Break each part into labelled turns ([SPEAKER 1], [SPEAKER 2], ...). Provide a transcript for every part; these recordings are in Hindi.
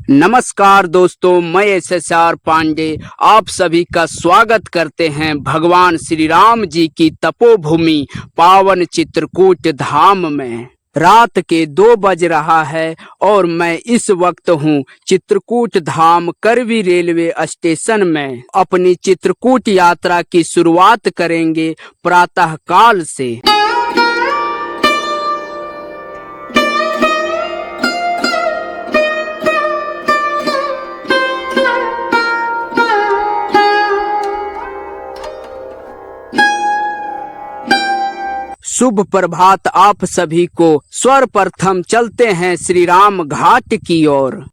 [SPEAKER 1] नमस्कार दोस्तों, मैं SSR पांडे आप सभी का स्वागत करते हैं भगवान श्री राम जी की तपोभूमि पावन चित्रकूट धाम में। रात के 2 बज रहा है और मैं इस वक्त हूँ चित्रकूट धाम करवी रेलवे स्टेशन में। अपनी चित्रकूट यात्रा की शुरुआत करेंगे प्रातः काल से। शुभ प्रभात आप सभी को। सर्वप्रथम चलते हैं श्री राम घाट की ओर।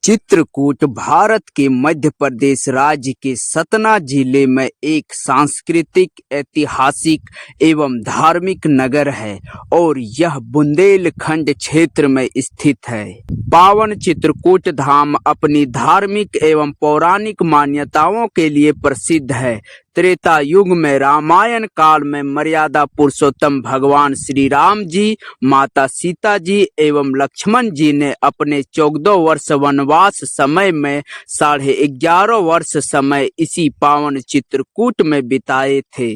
[SPEAKER 1] चित्रकूट भारत के मध्य प्रदेश राज्य के सतना जिले में एक सांस्कृतिक, ऐतिहासिक एवं धार्मिक नगर है और यह बुंदेलखंड क्षेत्र में स्थित है। पावन चित्रकूट धाम अपनी धार्मिक एवं पौराणिक मान्यताओं के लिए प्रसिद्ध है। त्रेता युग में रामायण काल में मर्यादा पुरुषोत्तम भगवान श्री राम जी, माता सीता जी एवं लक्ष्मण जी ने अपने 14 वर्ष वनवास समय में 11.5 वर्ष समय इसी पावन चित्रकूट में बिताए थे।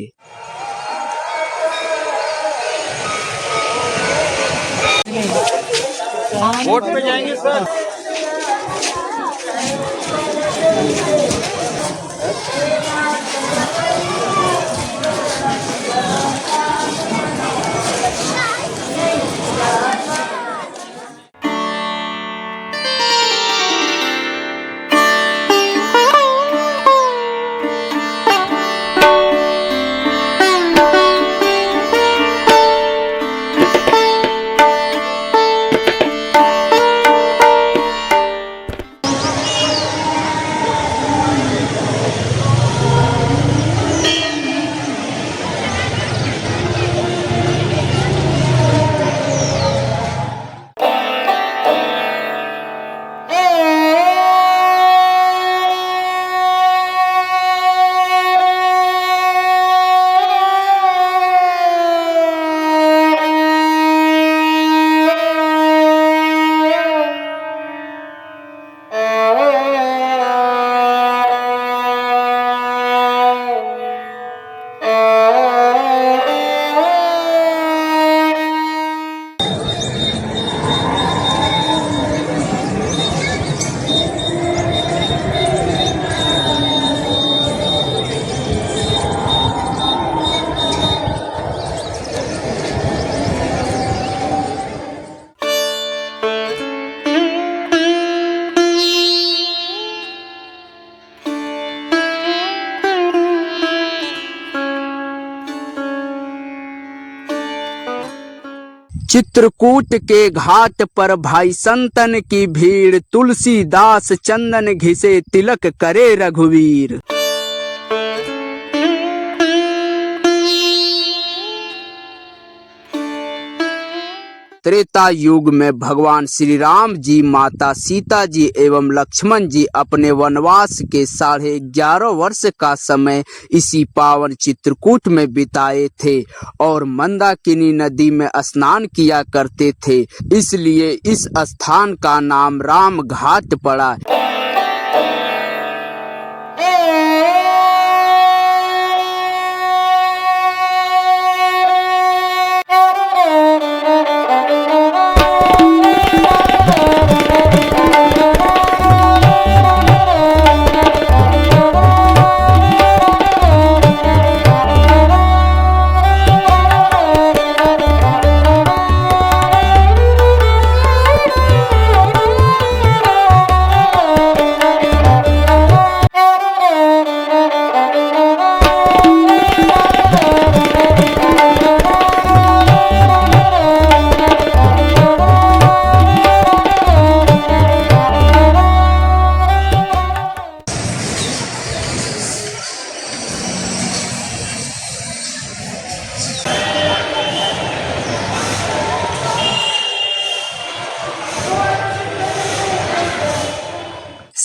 [SPEAKER 2] वोट पे जाएंगे सर।
[SPEAKER 1] चित्रकूट के घाट पर भाई संतन की भीड़, तुलसीदास चंदन घिसे तिलक करे रघुवीर। त्रेता युग में भगवान श्री राम जी, माता सीता जी एवं लक्ष्मण जी अपने वनवास के 11.5 वर्ष का समय इसी पावन चित्रकूट में बिताए थे और मंदाकिनी नदी में स्नान किया करते थे, इसलिए इस स्थान का नाम राम घाट पड़ा।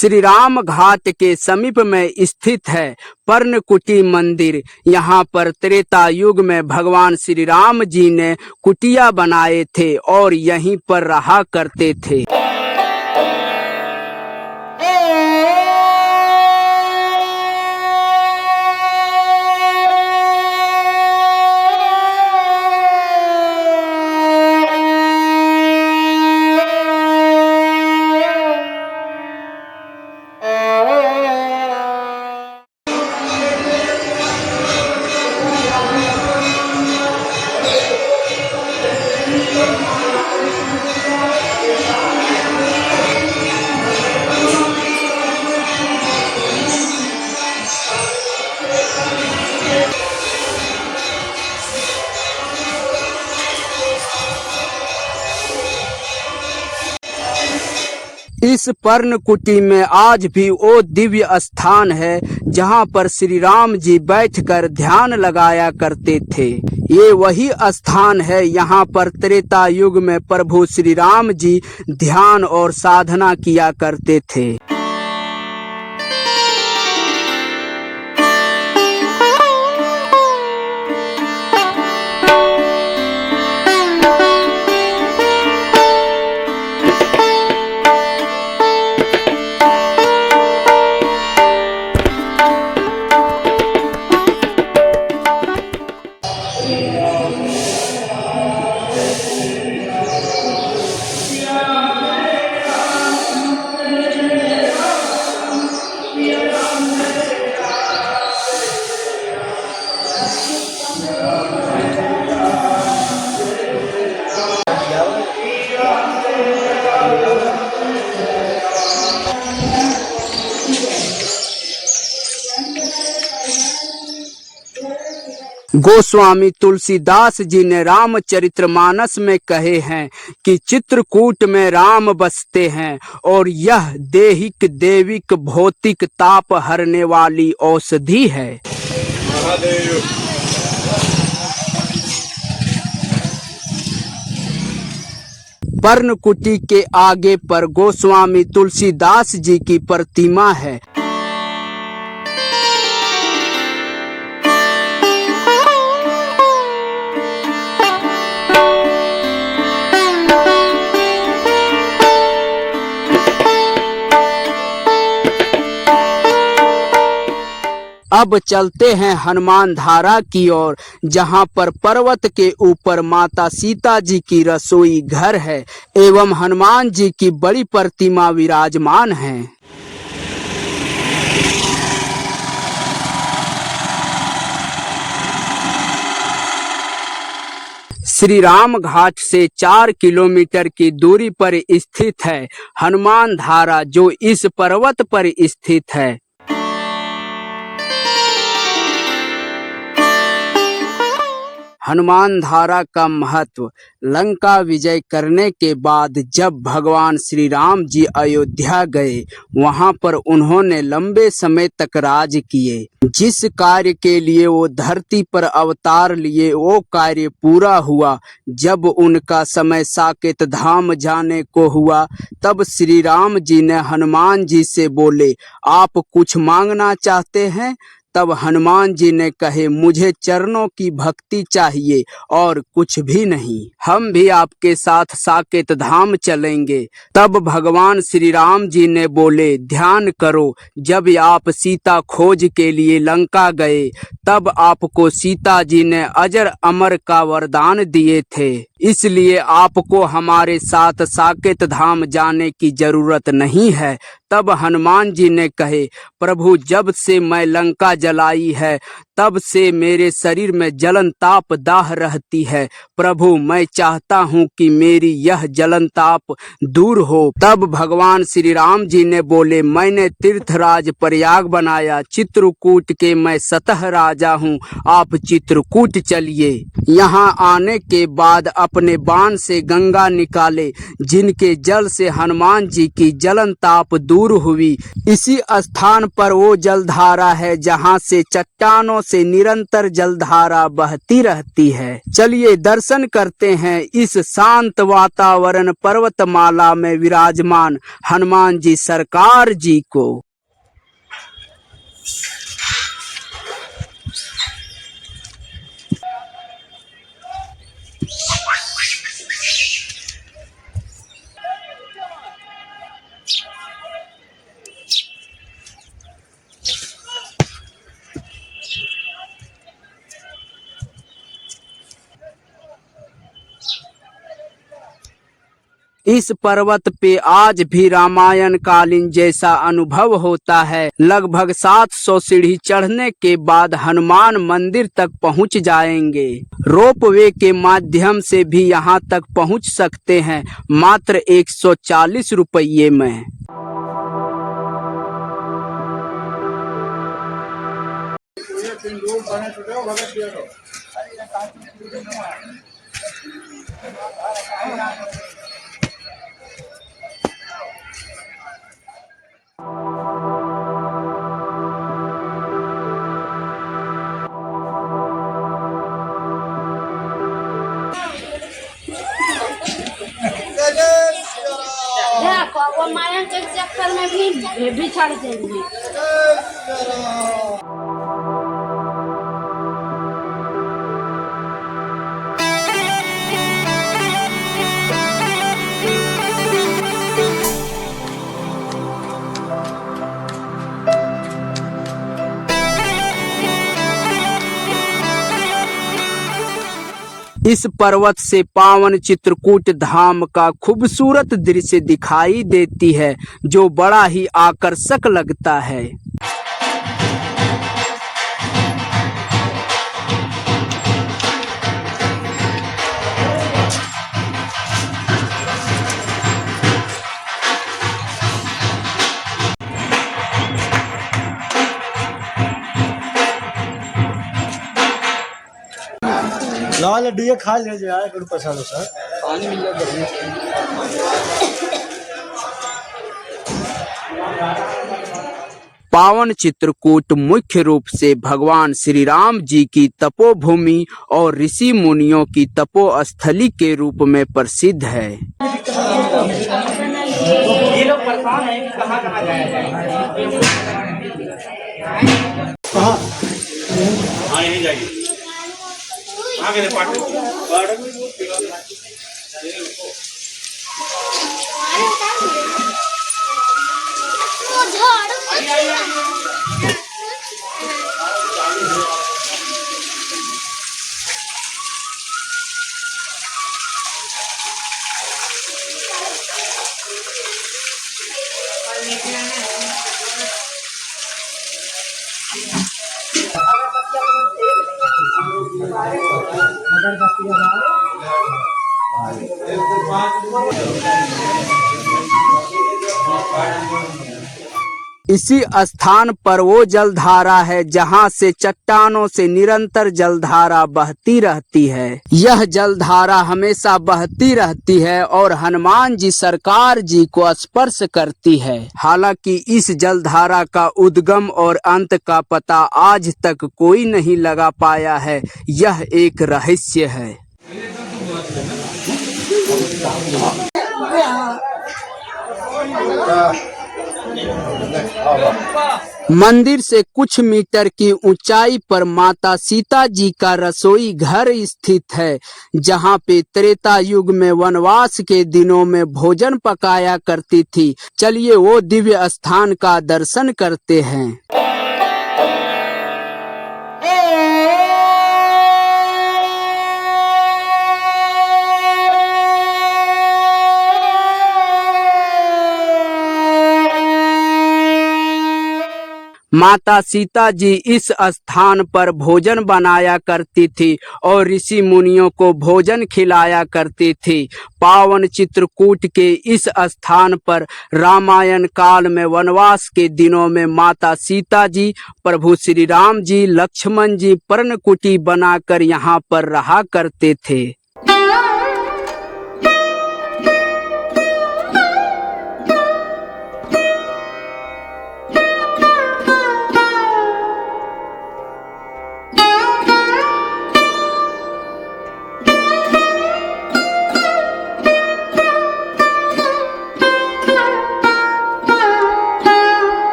[SPEAKER 1] श्री राम घाट के समीप में स्थित है पर्णकुटी मंदिर। यहाँ पर त्रेता युग में भगवान श्री राम जी ने कुटिया बनाए थे और यहीं पर रहा करते थे। इस पर्णकुटी में आज भी वो दिव्य स्थान है जहाँ पर श्री राम जी बैठकर ध्यान लगाया करते थे। ये वही स्थान है, यहाँ पर त्रेता युग में प्रभु श्री राम जी ध्यान और साधना किया करते थे। गोस्वामी तुलसीदास जी ने रामचरितमानस में कहे हैं कि चित्रकूट में राम बसते हैं और यह देहिक देविक भौतिक ताप हरने वाली औषधि है। पर्णकुटी के आगे पर गोस्वामी तुलसीदास जी की प्रतिमा है। अब चलते हैं हनुमान धारा की ओर, जहां पर पर्वत के ऊपर माता सीता जी की रसोई घर है एवं हनुमान जी की बड़ी प्रतिमा विराजमान है। श्री राम घाट से 4 किलोमीटर की दूरी पर स्थित है हनुमान धारा, जो इस पर्वत पर स्थित है। हनुमान धारा का महत्व। लंका विजय करने के बाद जब भगवान श्री राम जी अयोध्या गए, वहां पर उन्होंने लंबे समय तक राज किए। जिस कार्य के लिए वो धरती पर अवतार लिए, वो कार्य पूरा हुआ। जब उनका समय साकेत धाम जाने को हुआ, तब श्री राम जी ने हनुमान जी से बोले, आप कुछ मांगना चाहते हैं? तब हनुमान जी ने कहे, मुझे चरणों की भक्ति चाहिए और कुछ भी नहीं। हम भी आपके साथ साकेत धाम चलेंगे। तब भगवान श्री राम जी ने बोले, ध्यान करो, जब आप सीता खोज के लिए लंका गए, तब आपको सीता जी ने अजर अमर का वरदान दिए थे, इसलिए आपको हमारे साथ साकेत धाम जाने की जरूरत नहीं है। तब हनुमान जी ने कहे, प्रभु, जब से मैं लंका जलाई है, तब से मेरे शरीर में जलन ताप दाह रहती है। प्रभु, मैं चाहता हूँ कि मेरी यह जलन ताप दूर हो। तब भगवान श्री राम जी ने बोले, मैंने तीर्थराज प्रयाग बनाया, चित्रकूट के मैं सतह राजा हूँ, आप चित्रकूट चलिए। यहाँ आने के बाद अपने बाण से गंगा निकाले, जिनके जल से हनुमान जी की जलन ताप दूर हुई। इसी स्थान पर वो जलधारा है जहाँ से चट्टानों से निरंतर जलधारा बहती रहती है। चलिए दर्शन करते हैं इस शांत वातावरण पर्वतमाला में विराजमान हनुमान जी सरकार जी को। इस पर्वत पे आज भी रामायण कालीन जैसा अनुभव होता है। लगभग 700 सीढ़ी चढ़ने के बाद हनुमान मंदिर तक पहुंच जाएंगे। रोपवे के माध्यम से भी यहां तक पहुंच सकते हैं, मात्र 140 रुपये में।
[SPEAKER 3] वो माया के चक्कर में भी छड़ देंगे।
[SPEAKER 1] इस पर्वत से पावन चित्रकूट धाम का खूबसूरत दृश्य दिखाई देती है, जो बड़ा ही आकर्षक लगता है।
[SPEAKER 4] लाल लड्डू ये खा ले जाए करू पसंद सर पानी मिल जाए।
[SPEAKER 1] पावन चित्रकूट मुख्य रूप से भगवान श्री राम जी की तपोभूमि और ऋषि मुनियों की तपोस्थली के रूप में प्रसिद्ध है।
[SPEAKER 2] ये लोग परेशान हैं कि कहाँ कहाँ जाया जाए।
[SPEAKER 4] कहाँ
[SPEAKER 2] हाँ यहीं जाइए। आगे
[SPEAKER 1] इसी स्थान पर वो जलधारा है जहां से चट्टानों से निरंतर जलधारा बहती रहती है। यह जलधारा हमेशा बहती रहती है और हनुमान जी सरकार जी को स्पर्श करती है। हालांकि इस जलधारा का उद्गम और अंत का पता आज तक कोई नहीं लगा पाया है। यह एक रहस्य है। मंदिर से कुछ मीटर की ऊंचाई पर माता सीता जी का रसोई घर स्थित है, जहां पे त्रेता युग में वनवास के दिनों में भोजन पकाया करती थी। चलिए वो दिव्य स्थान का दर्शन करते हैं। माता सीता जी इस स्थान पर भोजन बनाया करती थी और ऋषि मुनियों को भोजन खिलाया करती थी। पावन चित्रकूट के इस स्थान पर रामायण काल में वनवास के दिनों में माता सीता जी, प्रभु श्री राम जी, लक्ष्मण जी पर्णकुटी बनाकर यहाँ पर रहा करते थे।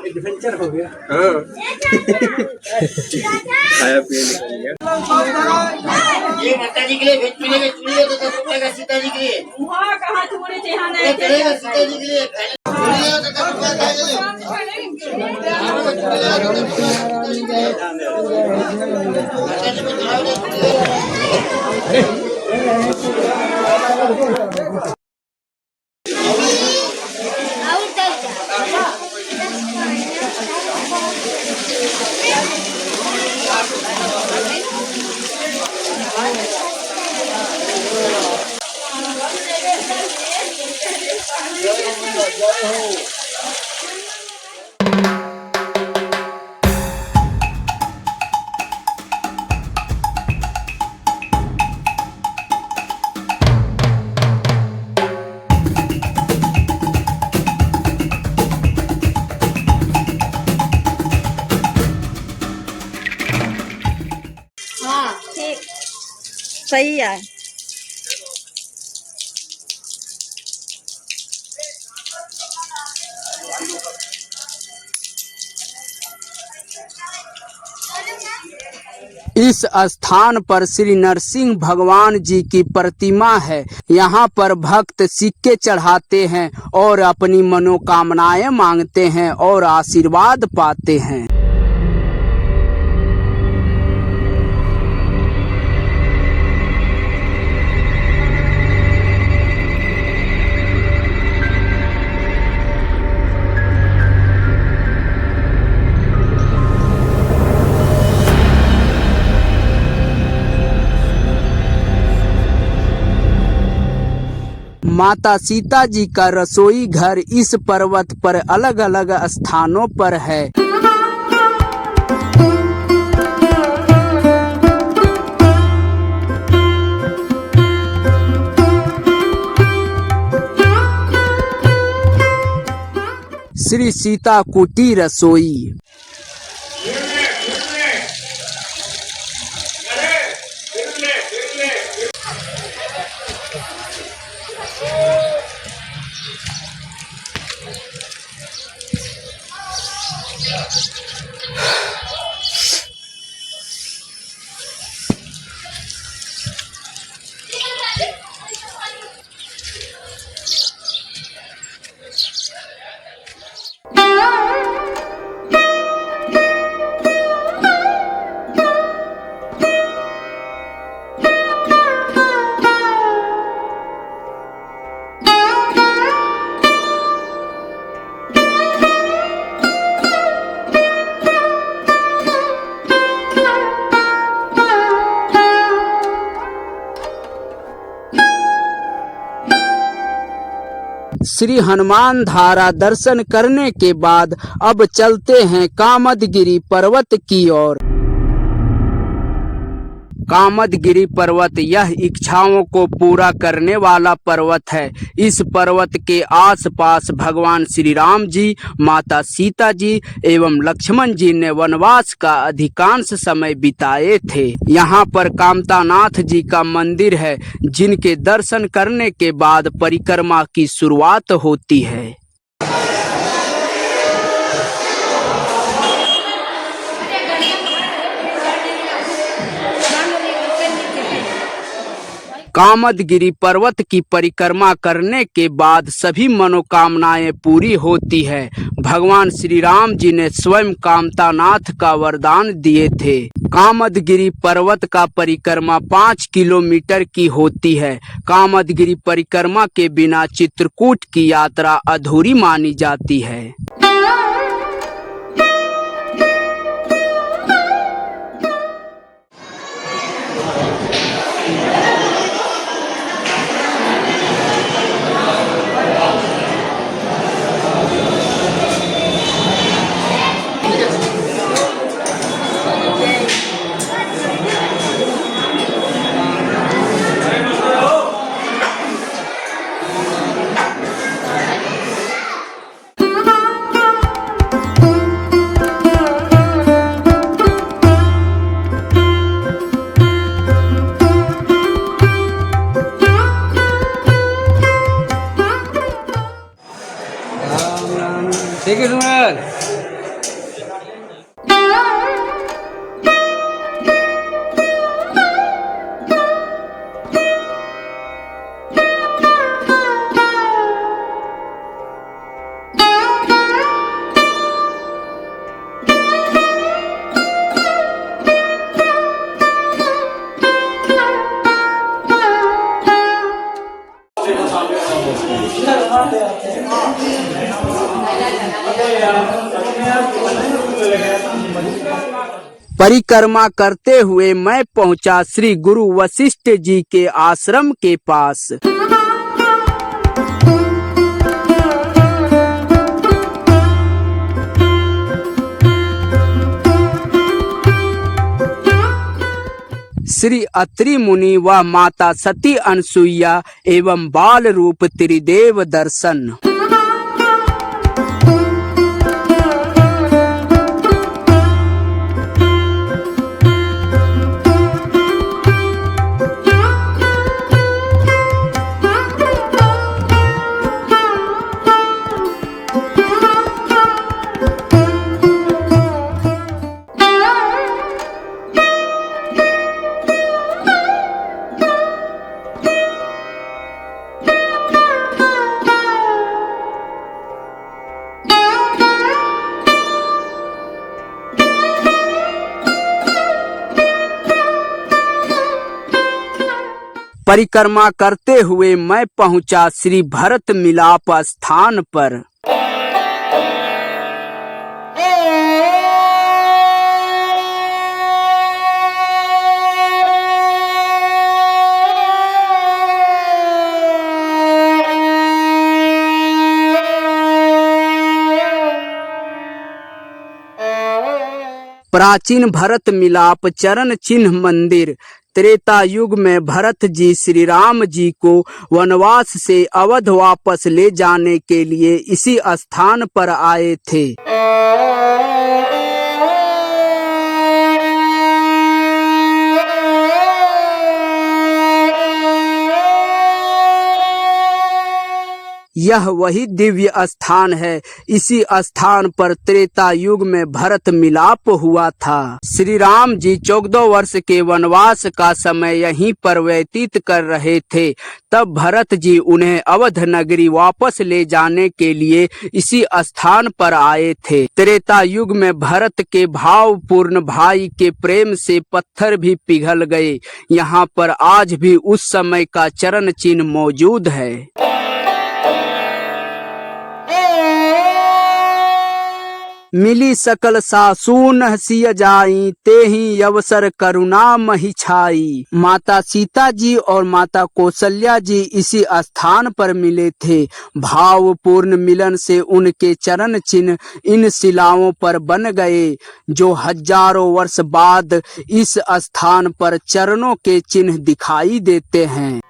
[SPEAKER 4] एडवेंचर हो गया।
[SPEAKER 5] खाया पिया निकल गया।
[SPEAKER 2] ये माता जी के लिए भेज मिलेगा, चुनिए तो 10 रुपए का सीता जी के लिए।
[SPEAKER 3] वहाँ कहाँ चूड़ी थे, यहाँ नहीं थे।
[SPEAKER 2] चलेगा सीता जी के लिए। चुनिए तो 10 रुपए का के लिए। माता जी को
[SPEAKER 3] हाँ ठीक सही है।
[SPEAKER 1] इस स्थान पर श्री नरसिंह भगवान जी की प्रतिमा है। यहाँ पर भक्त सिक्के चढ़ाते हैं और अपनी मनोकामनाएं मांगते हैं और आशीर्वाद पाते हैं। माता सीता जी का रसोई घर इस पर्वत पर अलग अलग स्थानों पर है। श्री सीता कुटी रसोई। श्री हनुमान धारा दर्शन करने के बाद अब चलते हैं कामदगिरी पर्वत की ओर। कामदगिरी पर्वत यह इच्छाओं को पूरा करने वाला पर्वत है। इस पर्वत के आसपास भगवान श्री राम जी, माता सीता जी एवं लक्ष्मण जी ने वनवास का अधिकांश समय बिताए थे। यहाँ पर कामतानाथ जी का मंदिर है, जिनके दर्शन करने के बाद परिक्रमा की शुरुआत होती है। कामदगिरि पर्वत की परिक्रमा करने के बाद सभी मनोकामनाएं पूरी होती है। भगवान श्री राम जी ने स्वयं कामतानाथ का वरदान दिए थे। कामदगिरि पर्वत का परिक्रमा 5 किलोमीटर की होती है। कामदगिरि परिक्रमा के बिना चित्रकूट की यात्रा अधूरी मानी जाती है।
[SPEAKER 5] ठीक है सुमन।
[SPEAKER 1] परिक्रमा करते हुए मैं पहुंचा श्री गुरु वशिष्ठ जी के आश्रम के पास। श्री अत्रि मुनि व माता सती अनसुईया एवं बाल रूप त्रिदेव दर्शन। परिक्रमा करते हुए मैं पहुंचा श्री भरत मिलाप स्थान पर। प्राचीन भरत मिलाप चरण चिन्ह मंदिर। त्रेता युग में भरत जी श्री राम जी को वनवास से अवध वापस ले जाने के लिए इसी स्थान पर आए थे। यह वही दिव्य स्थान है। इसी स्थान पर त्रेता युग में भरत मिलाप हुआ था। श्री राम जी 14 वर्ष के वनवास का समय यहीं पर व्यतीत कर रहे थे। तब भरत जी उन्हें अवध नगरी वापस ले जाने के लिए इसी स्थान पर आए थे। त्रेता युग में भरत के भावपूर्ण भाई के प्रेम से पत्थर भी पिघल गए। यहाँ पर आज भी उस समय का चरण चिन्ह मौजूद है। मिली सकल सासून सिय जाई, तेहि अवसर करुणा महि छाई। माता सीता जी और माता कौशल्या जी इसी स्थान पर मिले थे। भावपूर्ण मिलन से उनके चरण चिन्ह इन शिलाओं पर बन गए, जो हजारों वर्ष बाद इस स्थान पर चरणों के चिन्ह दिखाई देते हैं।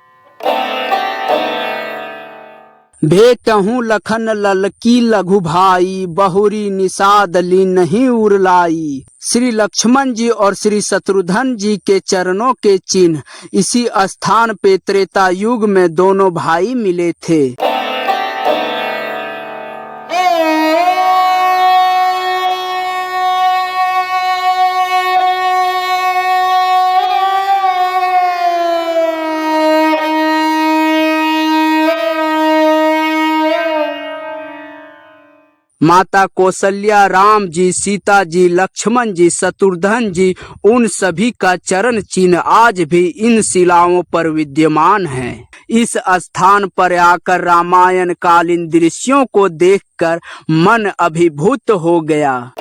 [SPEAKER 1] भेटहूँ लखन ललकी लघु भाई, बहुरी निषाद ली नहीं उरलाई। श्री लक्ष्मण जी और श्री शत्रुघ्न जी के चरणों के चिन्ह इसी स्थान पे त्रेता युग में दोनों भाई मिले थे। माता कौशल्या, राम जी, सीता जी, लक्ष्मण जी, शत्रुघ्न जी, उन सभी का चरण चिन्ह आज भी इन शिलाओं पर विद्यमान है। इस स्थान पर आकर रामायण कालीन दृश्यों को देखकर मन अभिभूत हो गया।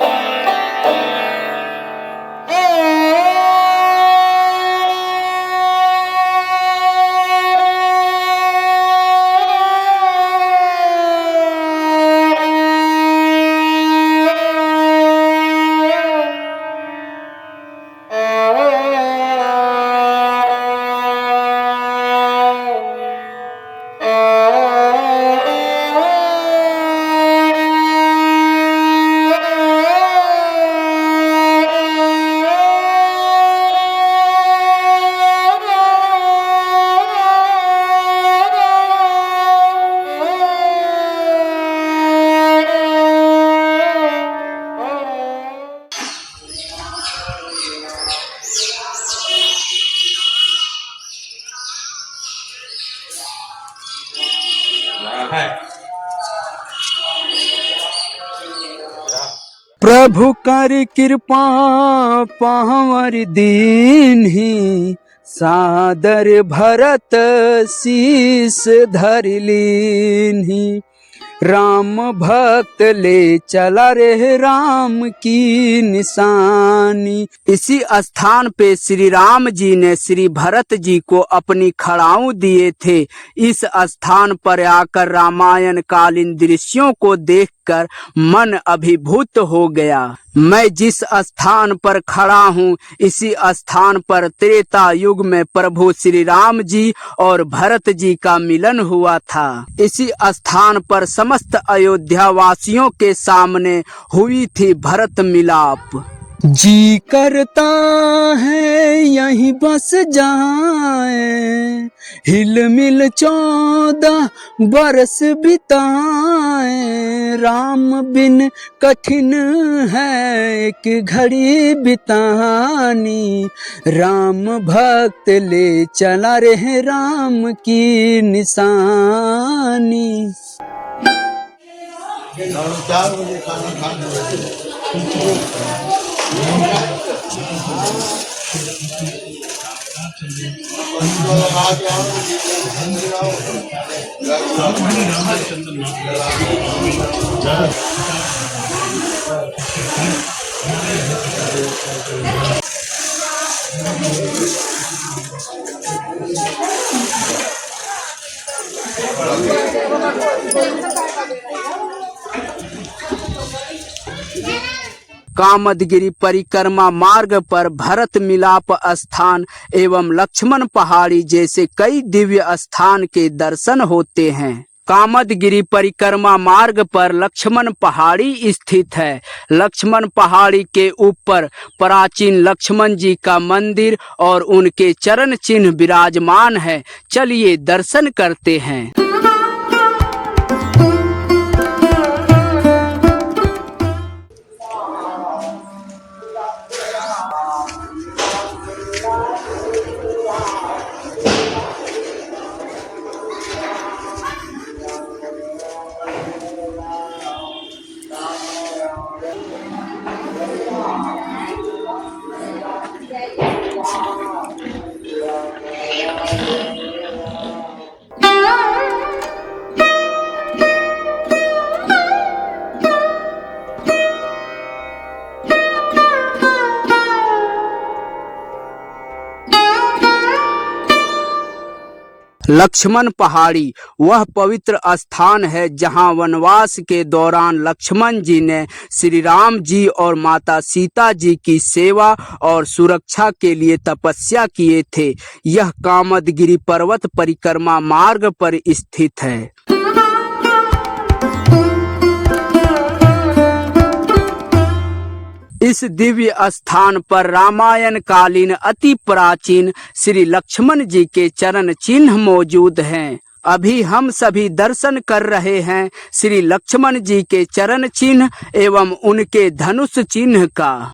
[SPEAKER 1] प्रभु कर कृपा पावर दीन्ही, सादर भरत शीस धर लीन्ही। राम भक्त ले चला रे राम की निशानी। इसी स्थान पे श्री राम जी ने श्री भरत जी को अपनी खड़ाऊ दिए थे। इस स्थान पर आकर रामायण कालीन दृश्यों को देखकर मन अभिभूत हो गया। मैं जिस स्थान पर खड़ा हूँ, इसी स्थान पर त्रेता युग में प्रभु श्री राम जी और भरत जी का मिलन हुआ था। इसी स्थान पर समस्त अयोध्या वासियों के सामने हुई थी भरत मिलाप। जी करता है यहीं बस जाए, हिल मिल 14 बरस बिताए। राम बिन कठिन है एक घड़ी बितानी, राम भक्त ले चला रे राम की निशानी।
[SPEAKER 2] 4 बजे खाना खाने
[SPEAKER 1] कामदगिरी परिक्रमा मार्ग पर भरत मिलाप स्थान एवं लक्ष्मण पहाड़ी जैसे कई दिव्य स्थान के दर्शन होते हैं। कामदगिरी परिक्रमा मार्ग पर लक्ष्मण पहाड़ी स्थित है। लक्ष्मण पहाड़ी के ऊपर प्राचीन लक्ष्मण जी का मंदिर और उनके चरण चिन्ह विराजमान है। चलिए दर्शन करते हैं। लक्ष्मण पहाड़ी वह पवित्र स्थान है जहां वनवास के दौरान लक्ष्मण जी ने श्री राम जी और माता सीता जी की सेवा और सुरक्षा के लिए तपस्या किए थे। यह कामदगिरी पर्वत परिक्रमा मार्ग पर स्थित है। इस दिव्य स्थान पर रामायण कालीन अति प्राचीन श्री लक्ष्मण जी के चरण चिन्ह मौजूद हैं। अभी हम सभी दर्शन कर रहे हैं श्री लक्ष्मण जी के चरण चिन्ह एवं उनके धनुष चिन्ह का।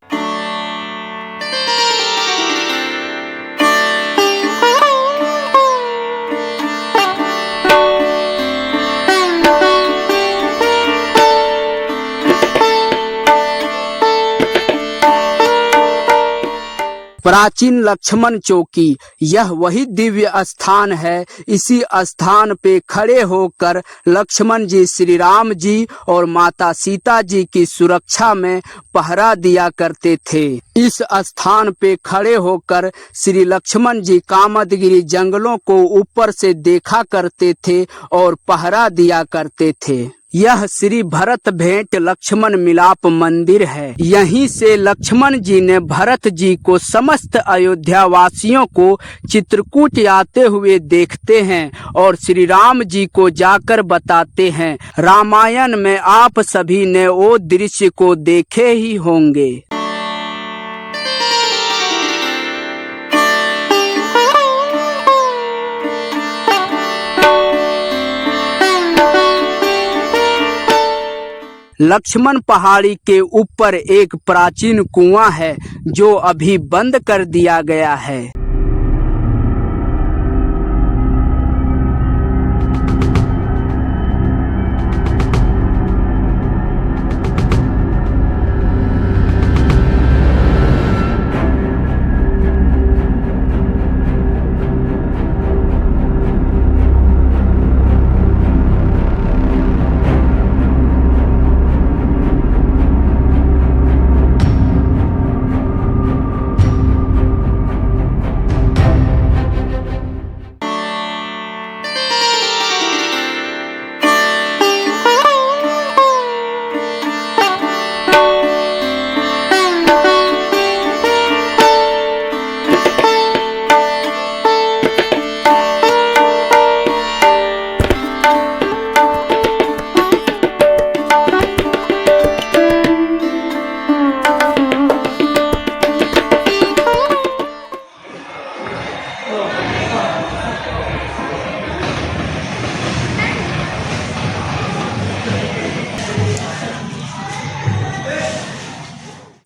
[SPEAKER 1] प्राचीन लक्ष्मण चौकी, यह वही दिव्य स्थान है। इसी स्थान पे खड़े होकर लक्ष्मण जी श्री राम जी और माता सीता जी की सुरक्षा में पहरा दिया करते थे। इस स्थान पे खड़े होकर श्री लक्ष्मण जी कामदगिरी जंगलों को ऊपर से देखा करते थे और पहरा दिया करते थे। यह श्री भरत भेंट लक्ष्मण मिलाप मंदिर है। यहीं से लक्ष्मण जी ने भरत जी को समस्त अयोध्या वासियों को चित्रकूट आते हुए देखते हैं और श्री राम जी को जाकर बताते हैं। रामायण में आप सभी ने वो दृश्य को देखे ही होंगे। लक्ष्मण पहाड़ी के ऊपर एक प्राचीन कुआं है जो अभी बंद कर दिया गया है।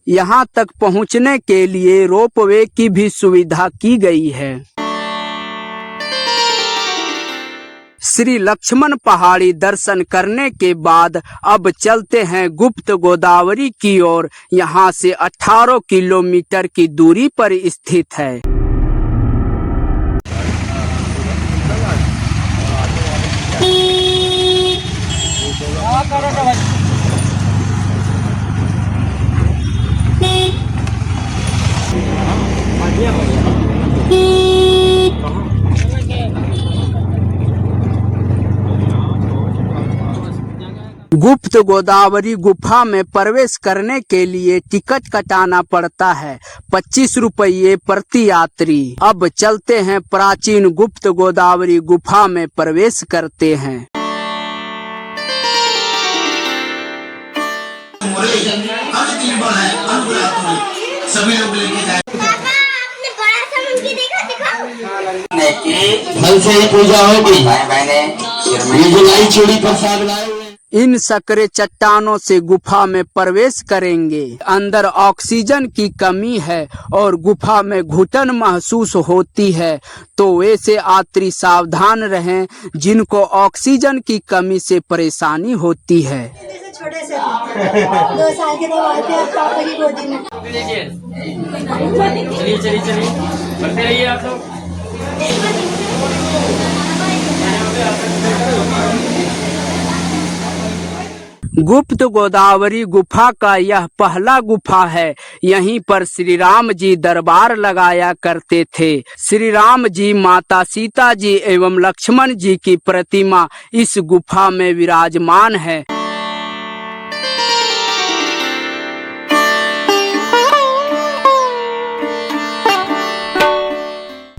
[SPEAKER 1] यहाँ तक पहुँचने के लिए रोपवे की भी सुविधा की गई है। श्री लक्ष्मण पहाड़ी दर्शन करने के बाद अब चलते हैं गुप्त गोदावरी की ओर। यहाँ से 18 किलोमीटर की दूरी पर स्थित है। गुप्त गोदावरी गुफा में प्रवेश करने के लिए टिकट कटाना पड़ता है, 25 रुपये प्रति यात्री। अब चलते हैं प्राचीन गुप्त गोदावरी गुफा में प्रवेश करते हैं।
[SPEAKER 2] सभी लोग लेके जाए।
[SPEAKER 3] आपने बड़ा सा मंकी देखा, दिखाओ।
[SPEAKER 2] फल से ही पूजा होगी। ये जो लाई चूड़ी प्रसाद लाए हुए
[SPEAKER 1] इन सकरे चट्टानों से गुफा में प्रवेश करेंगे। अंदर ऑक्सीजन की कमी है और गुफा में घुटन महसूस होती है, तो वैसे यात्री सावधान रहें जिनको ऑक्सीजन की कमी से परेशानी होती है।
[SPEAKER 3] छोटे से 2 साल के थे पापा की गोदी में।
[SPEAKER 5] चलिए चलिए चलिए, करते रहिए आप लोग।
[SPEAKER 1] गुप्त गोदावरी गुफा का यह पहला गुफा है। यहीं पर श्री राम जी दरबार लगाया करते थे। श्री राम जी, माता सीता जी एवं लक्ष्मण जी की प्रतिमा इस गुफा में विराजमान है।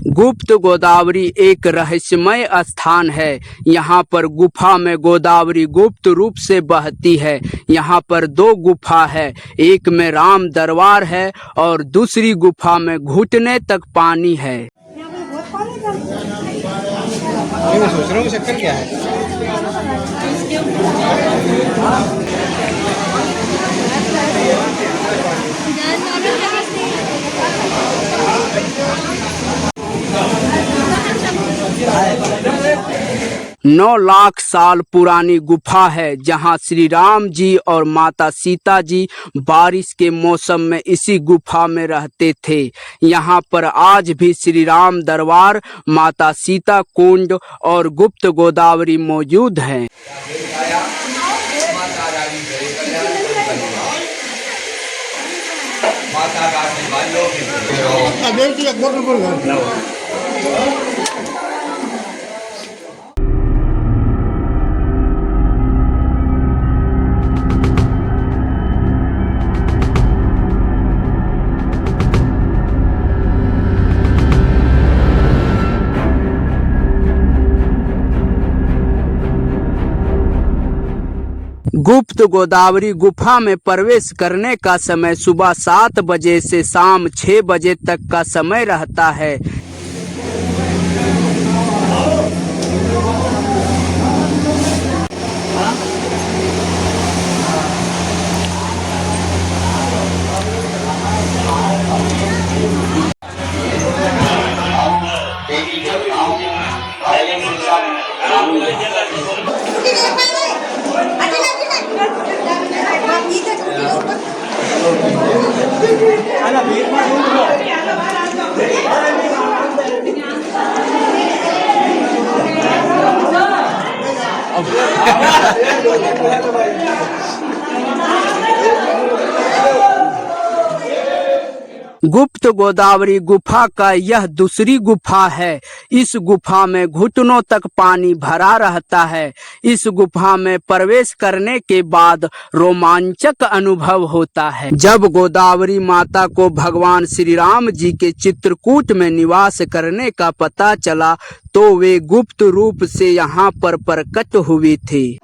[SPEAKER 1] गुप्त गोदावरी एक रहस्यमय स्थान है। यहाँ पर गुफा में गोदावरी गुप्त रूप से बहती है। यहाँ पर 2 गुफा है, एक में राम दरबार है और दूसरी गुफा में घुटने तक पानी है।
[SPEAKER 5] मैं सोच रहा हूँ चक्कर क्या है।
[SPEAKER 1] 9 लाख साल पुरानी गुफा है जहां श्री राम जी और माता सीता जी बारिश के मौसम में इसी गुफा में रहते थे। यहां पर आज भी श्री राम दरबार, माता सीता कुंड और गुप्त गोदावरी मौजूद हैं। गुप्त गोदावरी गुफा में प्रवेश करने का समय सुबह 7 बजे से शाम 6 बजे तक का समय रहता है। गुप्त गोदावरी गुफा का यह दूसरी गुफा है। इस गुफा में घुटनों तक पानी भरा रहता है। इस गुफा में प्रवेश करने के बाद रोमांचक अनुभव होता है। जब गोदावरी माता को भगवान श्री राम जी के चित्रकूट में निवास करने का पता चला तो वे गुप्त रूप से यहाँ पर प्रकट हुई थी।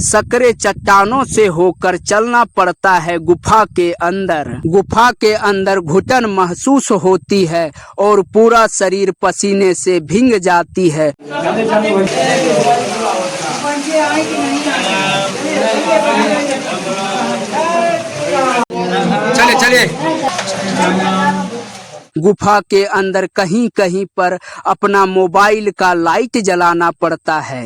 [SPEAKER 1] सकरे चट्टानों से होकर चलना पड़ता है गुफा के अंदर। गुफा के अंदर घुटन महसूस होती है और पूरा शरीर पसीने से भीग जाती है। चले चले। गुफा के अंदर कहीं कहीं पर अपना मोबाइल का लाइट जलाना पड़ता है।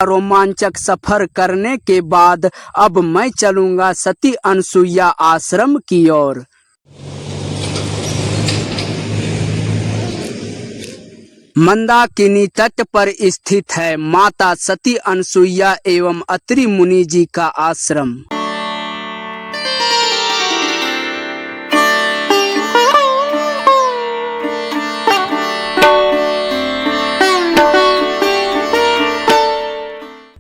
[SPEAKER 1] रोमांचक सफर करने के बाद अब मैं चलूंगा सती अनसुईया आश्रम की ओर। मंदाकिनी तट पर स्थित है माता सती अनसुईया एवं अत्रि मुनि जी का आश्रम।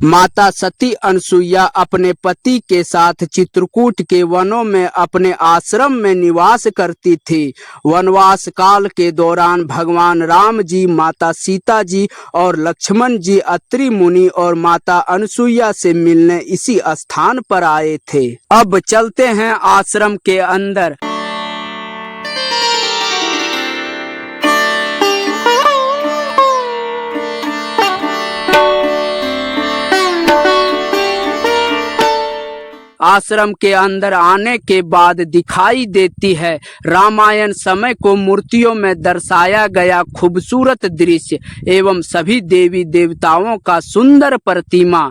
[SPEAKER 1] माता सती अनसुईया अपने पति के साथ चित्रकूट के वनों में अपने आश्रम में निवास करती थी। वनवास काल के दौरान भगवान राम जी, माता सीता जी और लक्ष्मण जी अत्रि मुनि और माता अनसुईया से मिलने इसी स्थान पर आए थे। अब चलते हैं आश्रम के अंदर। आश्रम के अंदर आने के बाद दिखाई देती है रामायण समय को मूर्तियों में दर्शाया गया खूबसूरत दृश्य एवं सभी देवी देवताओं का सुंदर प्रतिमा।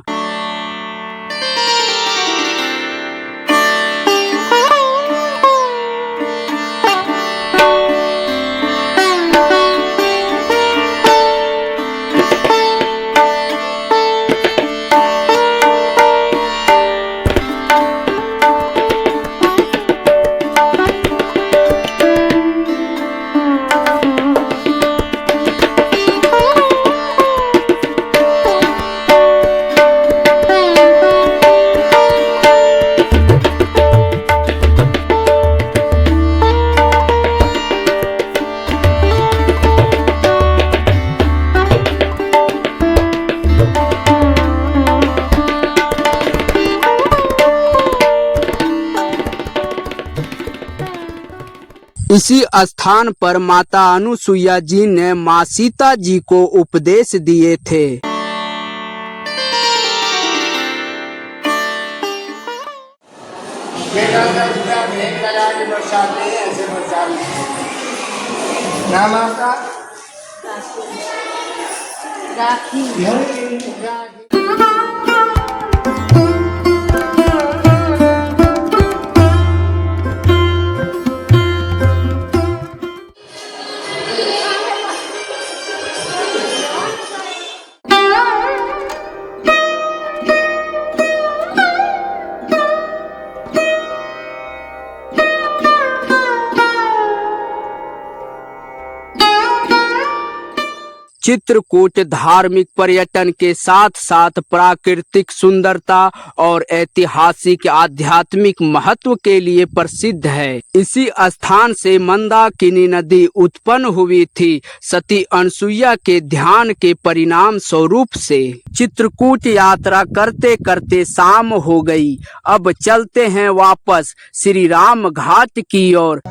[SPEAKER 1] इसी स्थान पर माता अनुसुईया जी ने माँ सीता जी को उपदेश दिए थे।
[SPEAKER 5] नाम आपका?
[SPEAKER 3] राखी।
[SPEAKER 1] चित्रकूट धार्मिक पर्यटन के साथ साथ प्राकृतिक सुंदरता और ऐतिहासिक आध्यात्मिक महत्व के लिए प्रसिद्ध है। इसी स्थान से मंदाकिनी नदी उत्पन्न हुई थी। सती अनसुईया के ध्यान के परिणाम स्वरूप से चित्रकूट यात्रा करते करते शाम हो गई। अब चलते हैं वापस श्री राम घाट की ओर।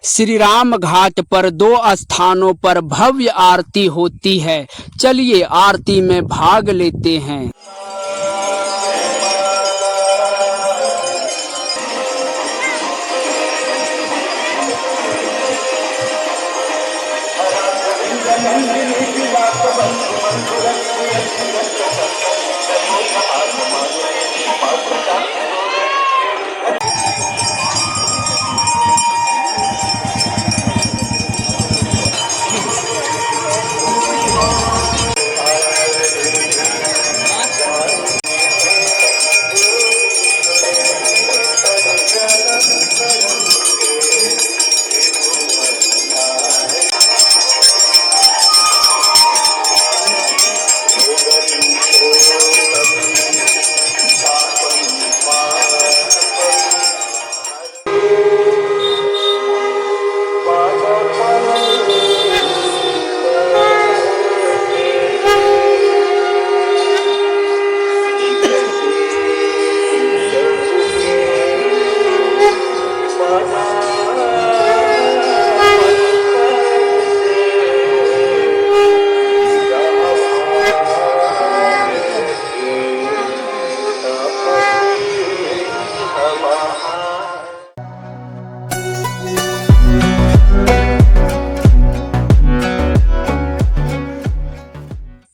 [SPEAKER 1] श्री राम घाट पर 2 स्थानों पर भव्य आरती होती है। चलिए आरती में भाग लेते हैं।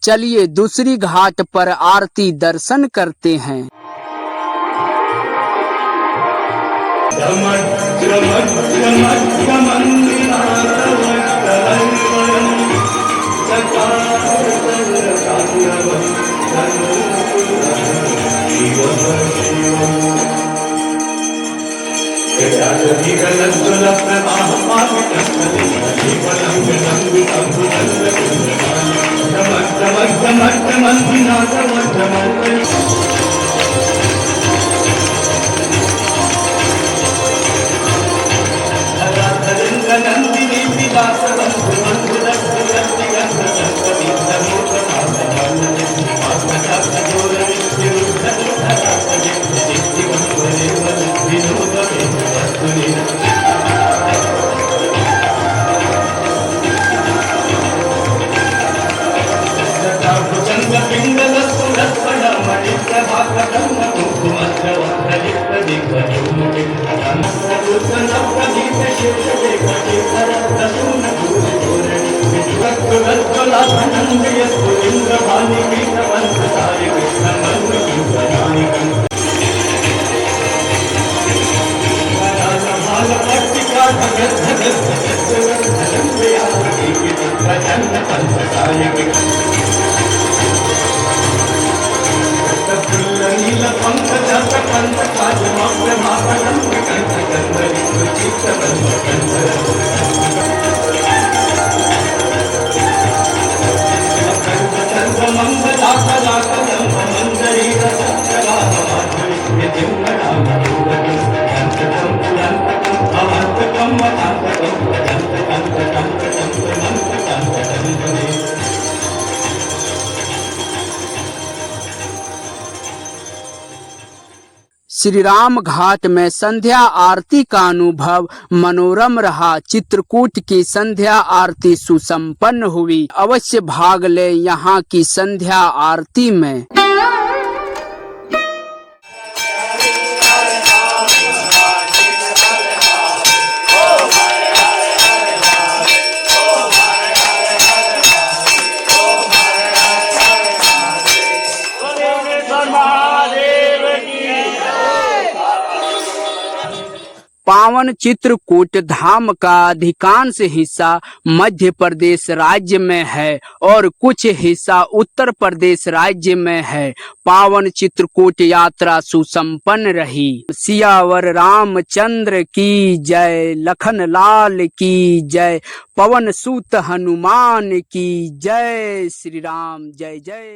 [SPEAKER 1] चलिए दूसरी घाट पर आरती दर्शन करते हैं। श्री राम घाट में संध्या आरती का अनुभव मनोरम रहा। चित्रकूट की संध्या आरती सुसंपन्न हुई। अवश्य भाग ले यहाँ की संध्या आरती में। पावन चित्रकूट धाम का अधिकांश हिस्सा मध्य प्रदेश राज्य में है और कुछ हिस्सा उत्तर प्रदेश राज्य में है। पावन चित्रकूट यात्रा सुसंपन्न रही। सियावर रामचंद्र की जय, लखन लाल की जय, पवन सूत हनुमान की जय। श्री राम जय जय।